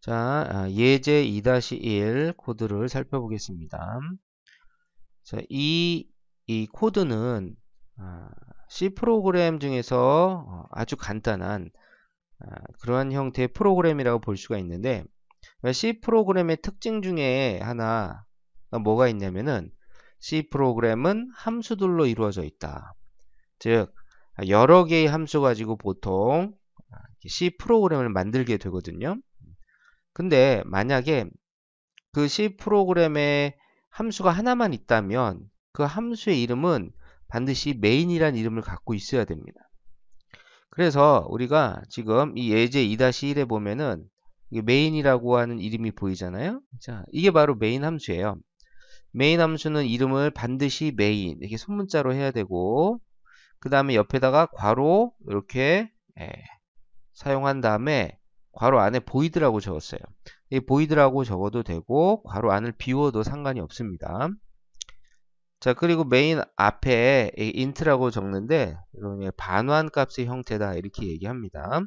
예제 2-1 코드를 살펴보겠습니다. 자, 이 코드는 C 프로그램 중에서 아주 간단한 그러한 형태의 프로그램이라고 볼 수가 있는데, C 프로그램의 특징 중에 하나가 뭐가 있냐면은 C 프로그램은 함수들로 이루어져 있다. 즉, 여러 개의 함수 가지고 보통 C 프로그램을 만들게 되거든요. 근데 만약에 그 C 프로그램에 함수가 하나만 있다면 그 함수의 이름은 반드시 메인이라는 이름을 갖고 있어야 됩니다. 그래서 우리가 지금 이 예제 2-1에 보면은 메인이라고 하는 이름이 보이잖아요. 자, 이게 바로 메인 함수예요. 메인 함수는 이름을 반드시 메인 이렇게 소문자로 해야 되고, 그 다음에 옆에다가 괄호 이렇게 사용한 다음에 괄호 안에 보이드라고 적었어요. 이 보이드라고 적어도 되고 괄호 안을 비워도 상관이 없습니다. 자, 그리고 메인 앞에 int라고 적는데 이건 반환 값의 형태다 이렇게 얘기합니다.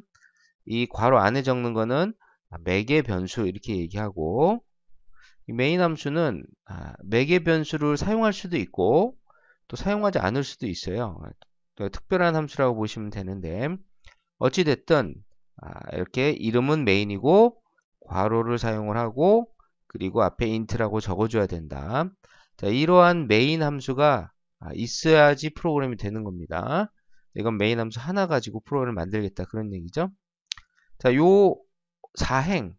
이 괄호 안에 적는 거는 매개 변수 이렇게 얘기하고, 이 메인 함수는 매개 변수를 사용할 수도 있고 또 사용하지 않을 수도 있어요. 특별한 함수라고 보시면 되는데, 어찌됐든 이렇게 이름은 메인이고 괄호를 사용을 하고 그리고 앞에 int라고 적어줘야 된다. 자, 이러한 메인 함수가 있어야지 프로그램이 되는 겁니다. 이건 메인 함수 하나 가지고 프로그램을 만들겠다 그런 얘기죠. 자, 요 사행,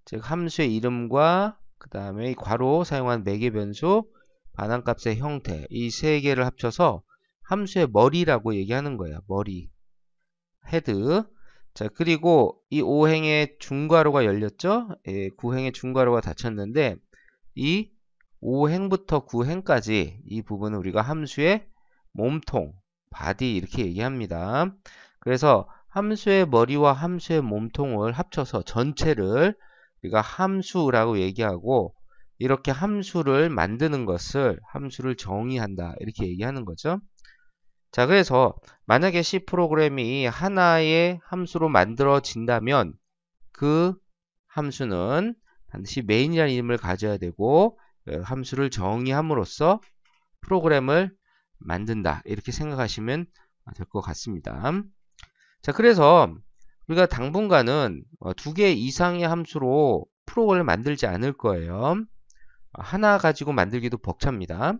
즉 함수의 이름과 그 다음에 괄호 사용한 매개 변수, 반환값의 형태, 이 세 개를 합쳐서 함수의 머리라고 얘기하는 거예요. 머리, 헤드. 자, 그리고 이 5행의 중괄호가 열렸죠? 예, 9행의 중괄호가 닫혔는데 이 5행부터 9행까지 이 부분은 우리가 함수의 몸통, 바디 이렇게 얘기합니다. 그래서 함수의 머리와 함수의 몸통을 합쳐서 전체를 우리가 함수라고 얘기하고, 이렇게 함수를 만드는 것을 함수를 정의한다 이렇게 얘기하는 거죠. 자, 그래서 만약에 C 프로그램이 하나의 함수로 만들어진다면 그 함수는 반드시 메인이라는 이름을 가져야 되고 함수를 정의함으로써 프로그램을 만든다 이렇게 생각하시면 될 것 같습니다. 자, 그래서 우리가 당분간은 두 개 이상의 함수로 프로그램을 만들지 않을 거예요. 하나 가지고 만들기도 벅찹니다.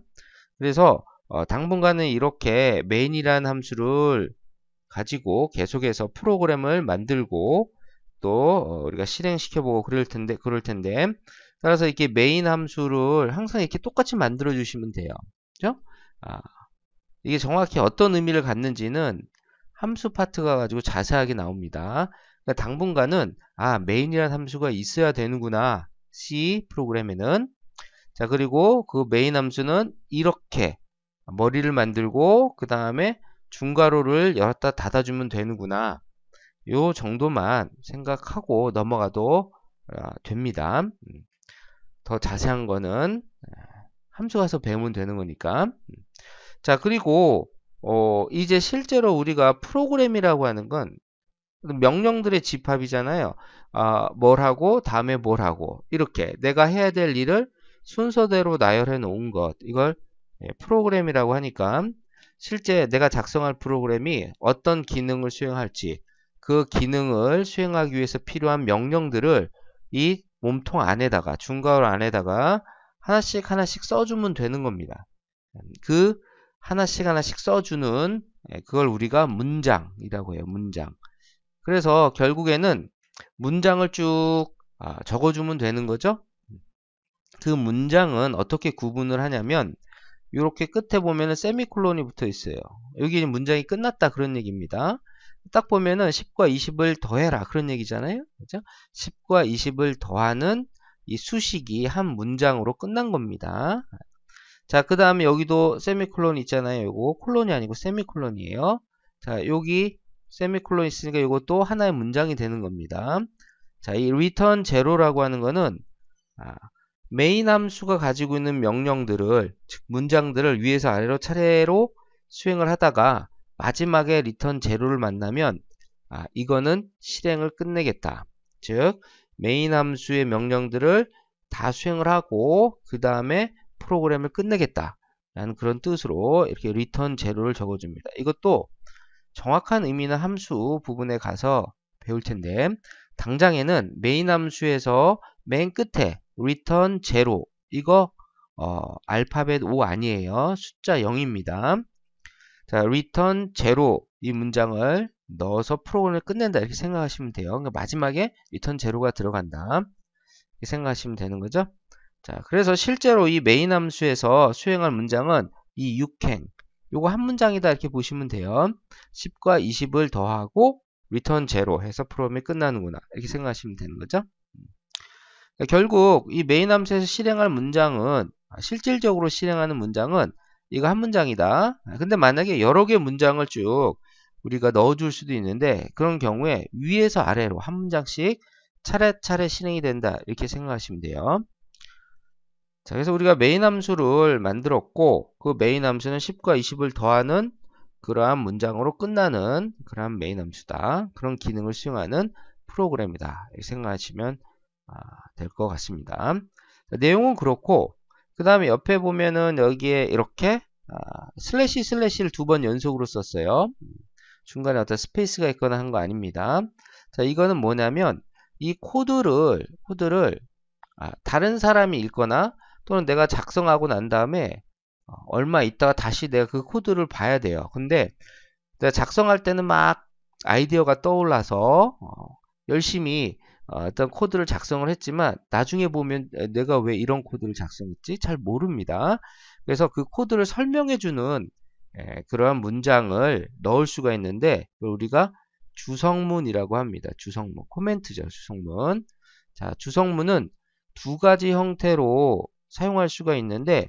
그래서 당분간은 이렇게 main이라는 함수를 가지고 계속해서 프로그램을 만들고 또 우리가 실행시켜보고 그럴 텐데 따라서 이렇게 메인 함수를 항상 이렇게 똑같이 만들어 주시면 돼요. 그죠? 이게 정확히 어떤 의미를 갖는지는 함수 파트가 가지고 자세하게 나옵니다. 그러니까 당분간은 메인이라는 함수가 있어야 되는구나, C 프로그램에는. 자, 그리고 그 메인 함수는 이렇게 머리를 만들고 그 다음에 중괄호를 열었다 닫아주면 되는구나, 요 정도만 생각하고 넘어가도 됩니다. 더 자세한 거는 함수 가서 배우면 되는 거니까. 자, 그리고 이제 실제로 우리가 프로그램이라고 하는 건 명령들의 집합이잖아요. 뭘 하고 다음에 뭘 하고 이렇게 내가 해야 될 일을 순서대로 나열해 놓은 것, 이걸 프로그램이라고 하니까 실제 내가 작성할 프로그램이 어떤 기능을 수행할지 그 기능을 수행하기 위해서 필요한 명령들을 이 몸통 안에다가 중괄호 안에다가 하나씩 하나씩 써주면 되는 겁니다. 그 하나씩 하나씩 써주는 그걸 우리가 문장이라고 해요. 문장. 그래서 결국에는 문장을 쭉 적어주면 되는 거죠. 그 문장은 어떻게 구분을 하냐면 이렇게 끝에 보면은 세미콜론이 붙어 있어요. 여기 문장이 끝났다 그런 얘기입니다. 딱 보면은 10과 20을 더해라 그런 얘기잖아요. 그죠? 10과 20을 더하는 이 수식이 한 문장으로 끝난 겁니다. 자, 그 다음에 여기도 세미콜론 있잖아요. 요거 콜론이 아니고 세미콜론이에요. 자, 여기 세미콜론 있으니까 이것도 하나의 문장이 되는 겁니다. 자, 이 return zero라고 하는 거는 메인 함수가 가지고 있는 명령들을, 즉 문장들을 위에서 아래로 차례로 수행을 하다가 마지막에 return zero를 만나면 이거는 실행을 끝내겠다. 즉 메인 함수의 명령들을 다 수행을 하고 그 다음에 프로그램을 끝내겠다 라는 그런 뜻으로 이렇게 return zero를 적어줍니다. 이것도 정확한 의미는 함수 부분에 가서 배울 텐데 당장에는 메인 함수에서 맨 끝에 return zero 이거 알파벳 O 아니에요. 숫자 0입니다. 자, return zero 이 문장을 넣어서 프로그램을 끝낸다 이렇게 생각하시면 돼요. 그러니까 마지막에 return zero가 들어간다 이렇게 생각하시면 되는 거죠. 자, 그래서 실제로 이 메인 함수에서 수행할 문장은 이 6행 요거 한 문장이다 이렇게 보시면 돼요. 10과 20을 더하고 return zero 해서 프로그램이 끝나는구나 이렇게 생각하시면 되는 거죠. 결국 이 메인 함수에서 실행할 문장은 실질적으로 실행하는 문장은 이거 한 문장이다. 근데 만약에 여러 개 문장을 쭉 우리가 넣어줄 수도 있는데 그런 경우에 위에서 아래로 한 문장씩 차례차례 실행이 된다 이렇게 생각하시면 돼요. 자, 그래서 우리가 메인 함수를 만들었고 그 메인 함수는 10과 20을 더하는 그러한 문장으로 끝나는 그러한 메인 함수다. 그런 기능을 수행하는 프로그램이다. 이렇게 생각하시면 될 것 같습니다. 자, 내용은 그렇고 그 다음에 옆에 보면은 여기에 이렇게 슬래시 슬래시를 2번 연속으로 썼어요. 중간에 어떤 스페이스가 있거나 한 거 아닙니다. 자, 이거는 뭐냐면 이 코드를 다른 사람이 읽거나 또는 내가 작성하고 난 다음에 얼마 있다가 다시 내가 그 코드를 봐야 돼요. 근데 내가 작성할 때는 막 아이디어가 떠올라서 열심히 어떤 코드를 작성을 했지만 나중에 보면 내가 왜 이런 코드를 작성했지? 잘 모릅니다. 그래서 그 코드를 설명해주는 그러한 문장을 넣을 수가 있는데 우리가 주성문이라고 합니다. 주성문, 코멘트죠. 주성문. 자, 주성문은 두 가지 형태로 사용할 수가 있는데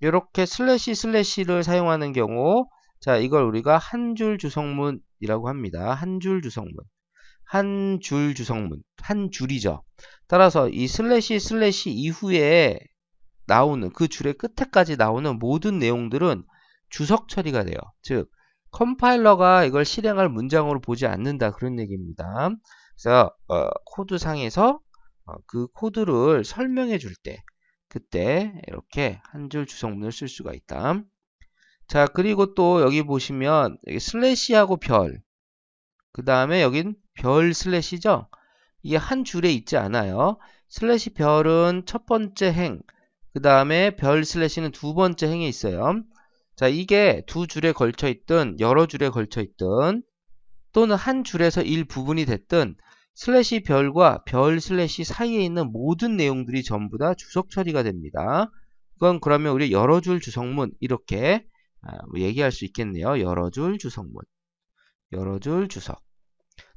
이렇게 슬래시 슬래시를 사용하는 경우 자, 이걸 우리가 한 줄 주성문이라고 합니다. 한 줄 주성문. 한 줄 주성문. 한 줄이죠. 따라서 이 슬래시 슬래시 이후에 나오는 그 줄의 끝에까지 나오는 모든 내용들은 주석 처리가 돼요. 즉 컴파일러가 이걸 실행할 문장으로 보지 않는다 그런 얘기입니다. 그래서 코드상에서 그 코드를 설명해 줄 때 그때 이렇게 한 줄 주성문을 쓸 수가 있다. 자, 그리고 또 여기 보시면 여기 슬래시하고 별, 그 다음에 여긴 별 슬래시죠. 이게 한 줄에 있지 않아요. 슬래시 별은 첫 번째 행, 그 다음에 별 슬래시는 두 번째 행에 있어요. 자, 이게 두 줄에 걸쳐 있든 여러 줄에 걸쳐 있든 또는 한 줄에서 일부분이 됐든 슬래시 별과 별 슬래시 사이에 있는 모든 내용들이 전부 다 주석 처리가 됩니다. 그건 그러면 우리 여러 줄 주성문 이렇게 얘기할 수 있겠네요. 여러 줄 주성문, 여러 줄 주석.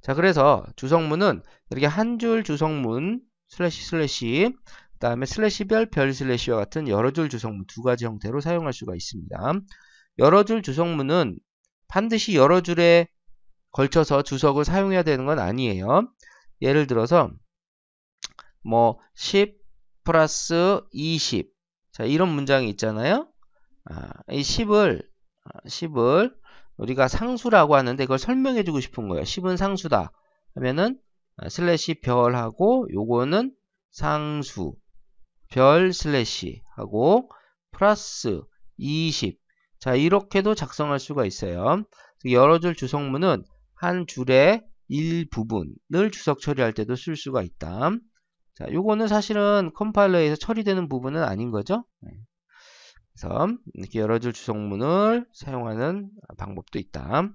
자, 그래서 주성문은 이렇게 한 줄 주성문 슬래시 슬래시 그 다음에 슬래시별 별 슬래시와 같은 여러 줄 주성문 두 가지 형태로 사용할 수가 있습니다. 여러 줄 주성문은 반드시 여러 줄에 걸쳐서 주석을 사용해야 되는 건 아니에요. 예를 들어서 뭐 10 플러스 20 자, 이런 문장이 있잖아요. 이 10을 우리가 상수라고 하는데 이걸 설명해 주고 싶은 거예요. 10은 상수다 하면은 슬래시 별하고 요거는 상수 별 슬래시 하고 플러스 20 자, 이렇게도 작성할 수가 있어요. 여러 줄 주성문은 한 줄의 일부분을 주석 처리할 때도 쓸 수가 있다. 자, 요거는 사실은 컴파일러에서 처리되는 부분은 아닌 거죠. 그래서 이렇게 여러 줄 주성문을 사용하는 방법도 있다.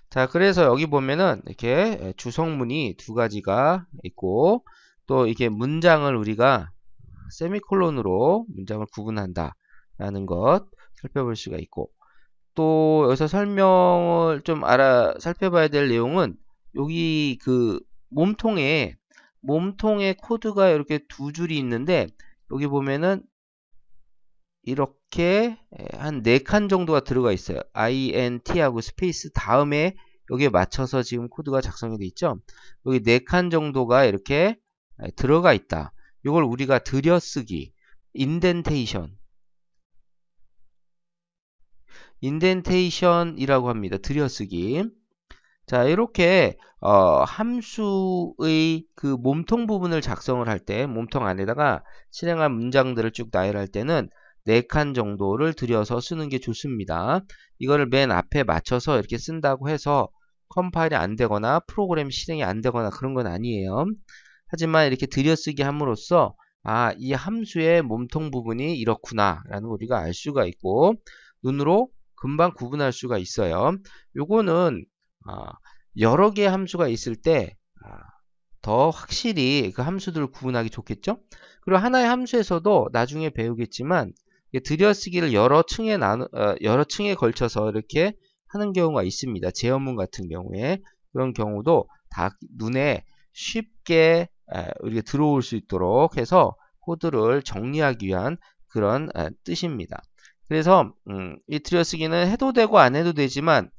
자, 그래서 여기 보면은 이렇게 주성문이 두 가지가 있고 또 이렇게 문장을 우리가 세미콜론으로 문장을 구분한다 라는 것 살펴볼 수가 있고 또 여기서 설명을 좀 살펴봐야 될 내용은 여기 그 몸통에 코드가 이렇게 두 줄이 있는데 여기 보면은 이렇게 한 4칸 정도가 들어가 있어요. INT하고 스페이스 다음에 여기에 맞춰서 지금 코드가 작성이 되어 있죠. 여기 4칸 정도가 이렇게 들어가 있다. 이걸 우리가 들여쓰기, 인덴테이션이라고 합니다. 들여쓰기. 자, 이렇게 함수의 그 몸통 부분을 작성을 할 때 몸통 안에다가 실행할 문장들을 쭉 나열할 때는 4칸 정도를 들여서 쓰는 게 좋습니다. 이거를 맨 앞에 맞춰서 이렇게 쓴다고 해서 컴파일이 안 되거나 프로그램 실행이 안 되거나 그런 건 아니에요. 하지만 이렇게 들여쓰기 함으로써 아, 이 함수의 몸통 부분이 이렇구나 라는 걸 우리가 알 수가 있고 눈으로 금방 구분할 수가 있어요. 요거는 여러 개의 함수가 있을 때 더 확실히 그 함수들을 구분하기 좋겠죠? 그리고 하나의 함수에서도 나중에 배우겠지만 들여쓰기를 여러 층에 걸쳐서 이렇게 하는 경우가 있습니다. 제어문 같은 경우에 그런 경우도 다 눈에 쉽게 우리가 들어올 수 있도록 해서 코드를 정리하기 위한 그런 뜻입니다. 그래서 이 들여쓰기는 해도 되고 안 해도 되지만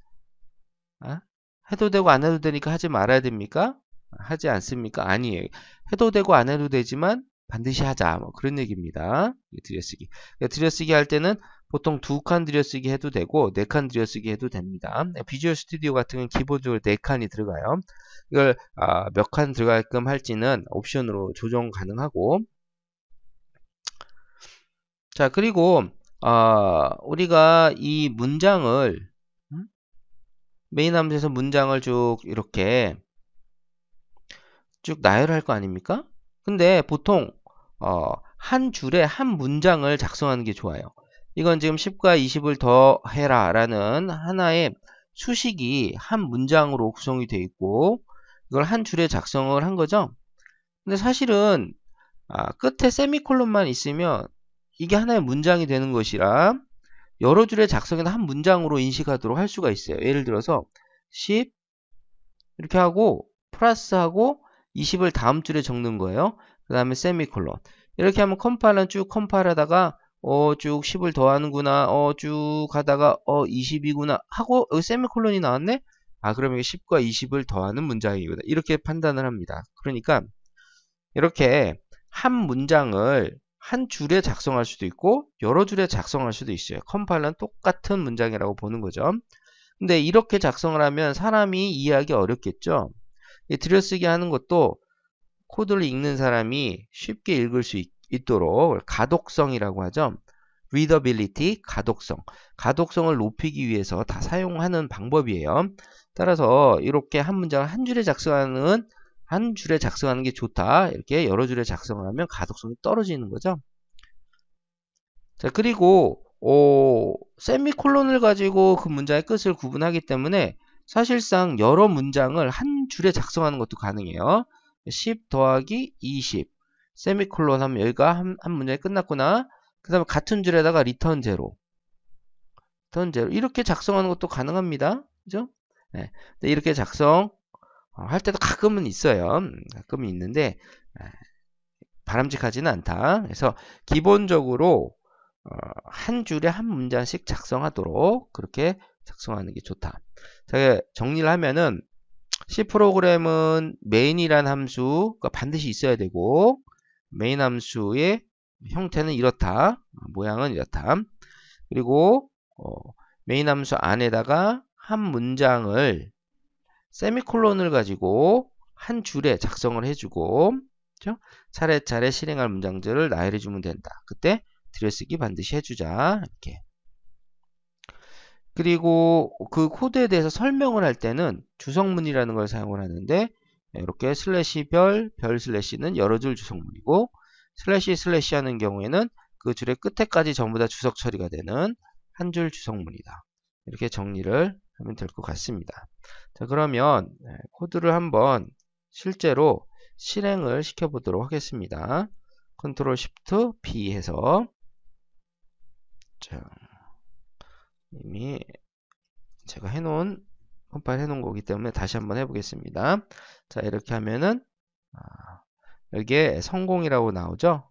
해도 되고 안 해도 되니까 하지 말아야 됩니까? 하지 않습니까? 아니에요. 해도 되고 안 해도 되지만 반드시 하자. 뭐 그런 얘기입니다. 들여쓰기. 들여쓰기 할 때는 보통 2칸 들여쓰기 해도 되고 4칸 들여쓰기 해도 됩니다. 비주얼 스튜디오 같은 경우는 기본적으로 4칸이 들어가요. 이걸 몇 칸 들어가게끔 할지는 옵션으로 조정 가능하고 자 그리고 우리가 이 문장을 메인 함수에서 문장을 쭉 이렇게 쭉 나열할 거 아닙니까? 근데 보통 한 줄에 한 문장을 작성하는 게 좋아요. 이건 지금 10과 20을 더해라 라는 하나의 수식이 한 문장으로 구성이 되어 있고 이걸 한 줄에 작성을 한 거죠. 근데 사실은 끝에 세미콜론만 있으면 이게 하나의 문장이 되는 것이라 여러 줄의 작성에는 한 문장으로 인식하도록 할 수가 있어요. 예를 들어서 10 이렇게 하고 플러스하고 20을 다음 줄에 적는 거예요. 그 다음에 세미콜론. 이렇게 하면 컴파일러는 쭉 컴파일하다가 쭉 10을 더하는구나. 쭉 가다가 20이구나 하고 여기 세미콜론이 나왔네. 그러면 10과 20을 더하는 문장이구나. 이렇게 판단을 합니다. 그러니까 이렇게 한 문장을 한 줄에 작성할 수도 있고 여러 줄에 작성할 수도 있어요. 컴파일러는 똑같은 문장이라고 보는 거죠. 근데 이렇게 작성을 하면 사람이 이해하기 어렵겠죠. 들여쓰기 하는 것도 코드를 읽는 사람이 쉽게 읽을 수 있도록 가독성이라고 하죠. readability, 가독성을 높이기 위해서 다 사용하는 방법이에요. 따라서 이렇게 한 문장을 한 줄에 작성하는 게 좋다. 이렇게 여러 줄에 작성을 하면 가독성이 떨어지는 거죠. 자, 그리고 세미콜론을 가지고 그 문장의 끝을 구분하기 때문에 사실상 여러 문장을 한 줄에 작성하는 것도 가능해요. 10 더하기 20 세미콜론 하면 여기가 한 문장이 끝났구나. 그 다음에 같은 줄에다가 리턴 제로 이렇게 작성하는 것도 가능합니다. 그죠? 네. 이렇게 작성 할 때도 가끔은 있어요. 가끔은 있는데 바람직하지는 않다. 그래서 기본적으로 한 줄에 한 문장씩 작성하도록 그렇게 작성하는 게 좋다. 자, 정리를 하면은 C 프로그램은 main이란 함수가 반드시 있어야 되고 main 함수의 형태는 이렇다. 모양은 이렇다. 그리고 main 함수 안에다가 한 문장을 세미콜론을 가지고 한 줄에 작성을 해주고 그렇죠? 차례차례 실행할 문장들을 나열해주면 된다. 그때 들여쓰기 반드시 해주자. 이렇게. 그리고 그 코드에 대해서 설명을 할 때는 주석문이라는 걸 사용을 하는데 이렇게 슬래시 별 슬래시는 여러 줄 주석문이고 슬래시 하는 경우에는 그 줄의 끝에까지 전부 다 주석 처리가 되는 한 줄 주석문이다. 이렇게 정리를 하면 될 것 같습니다. 자, 그러면 코드를 한번 실제로 실행을 시켜보도록 하겠습니다. 컨트롤 쉬프트 B 해서 자, 이미 제가 컴파일 해놓은 거기 때문에 다시 한번 해보겠습니다. 자, 이렇게 하면은 여기에 성공이라고 나오죠.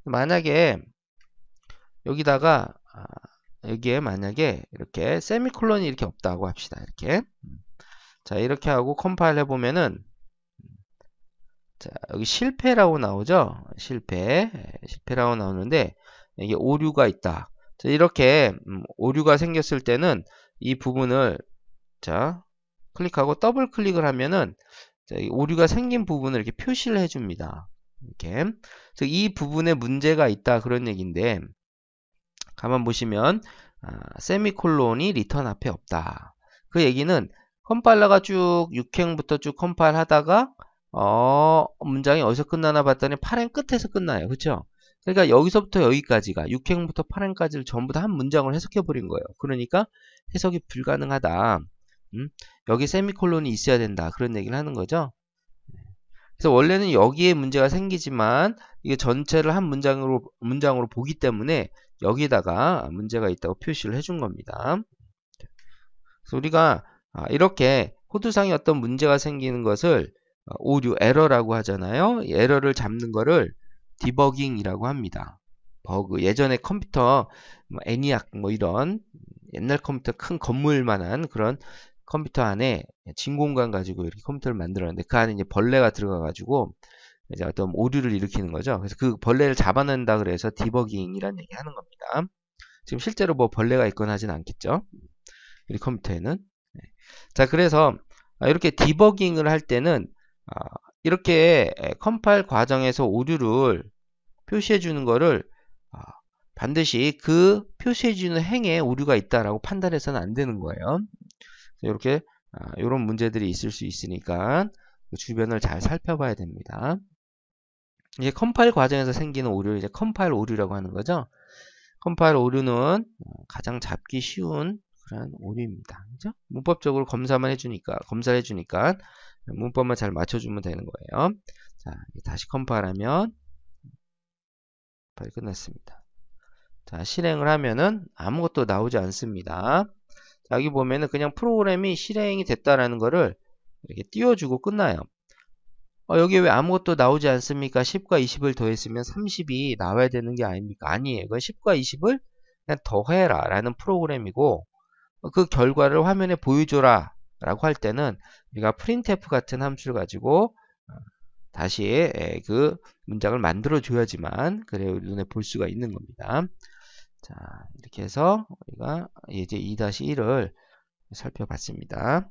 만약에 여기다가 여기에 만약에 이렇게 세미콜론이 이렇게 없다고 합시다. 이렇게 자, 이렇게 하고 컴파일 해보면은 자, 여기 실패라고 나오죠. 실패라고 나오는데 이게 오류가 있다. 자, 이렇게 오류가 생겼을 때는 이 부분을 자 클릭하고 더블 클릭을 하면은 이 오류가 생긴 부분을 이렇게 표시를 해줍니다. 이렇게. 그래서 이 부분에 문제가 있다 그런 얘기인데 가만 보시면 세미콜론이 리턴 앞에 없다. 그 얘기는 컴파일러가 쭉 6행부터 쭉 컴파일 하다가 문장이 어디서 끝나나 봤더니 8행 끝에서 끝나요. 그쵸? 그러니까 여기서부터 여기까지가 6행부터 8행까지를 전부 다 한 문장을 해석해 버린 거예요. 그러니까 해석이 불가능하다. 여기 세미콜론이 있어야 된다. 그런 얘기를 하는 거죠. 그래서 원래는 여기에 문제가 생기지만 이게 전체를 한 문장으로 보기 때문에 여기다가 문제가 있다고 표시를 해준 겁니다. 그래서 우리가 이렇게 코드상에 어떤 문제가 생기는 것을 오류, 에러라고 하잖아요. 이 에러를 잡는 거를 디버깅이라고 합니다. 버그. 예전에 컴퓨터, 애니악 이런 옛날 컴퓨터 큰 건물만한 그런 컴퓨터 안에 진공관 가지고 이렇게 컴퓨터를 만들었는데 그 안에 이제 벌레가 들어가가지고 이제 어떤 오류를 일으키는 거죠. 그래서 그 벌레를 잡아낸다 그래서 디버깅이라는 얘기 하는 겁니다. 지금 실제로 뭐 벌레가 있거나 하진 않겠죠. 우리 컴퓨터에는. 자, 그래서 이렇게 디버깅을 할 때는 이렇게 컴파일 과정에서 오류를 표시해 주는 거를 반드시 그 표시해 주는 행에 오류가 있다라고 판단해서는 안 되는 거예요. 이렇게 이런 문제들이 있을 수 있으니까 주변을 잘 살펴봐야 됩니다. 이제 컴파일 과정에서 생기는 오류를 이제 컴파일 오류라고 하는 거죠. 컴파일 오류는 가장 잡기 쉬운 그런 오류입니다. 그죠? 문법적으로 검사를 해주니까 문법만 잘 맞춰주면 되는 거예요. 자, 다시 컴파일하면 컴파일 끝났습니다. 자, 실행을 하면은 아무것도 나오지 않습니다. 자, 여기 보면은 그냥 프로그램이 실행이 됐다라는 거를 이렇게 띄워주고 끝나요. 여기 왜 아무것도 나오지 않습니까? 10과 20을 더했으면 30이 나와야 되는 게 아닙니까? 아니에요. 그건 10과 20을 그냥 더해라 라는 프로그램이고 그 결과를 화면에 보여줘라 라고 할 때는 우리가 printf 같은 함수를 가지고 다시 그 문장을 만들어 줘야지만 그래야 눈에 볼 수가 있는 겁니다. 자, 이렇게 해서 우리가 이제 2-1을 살펴봤습니다.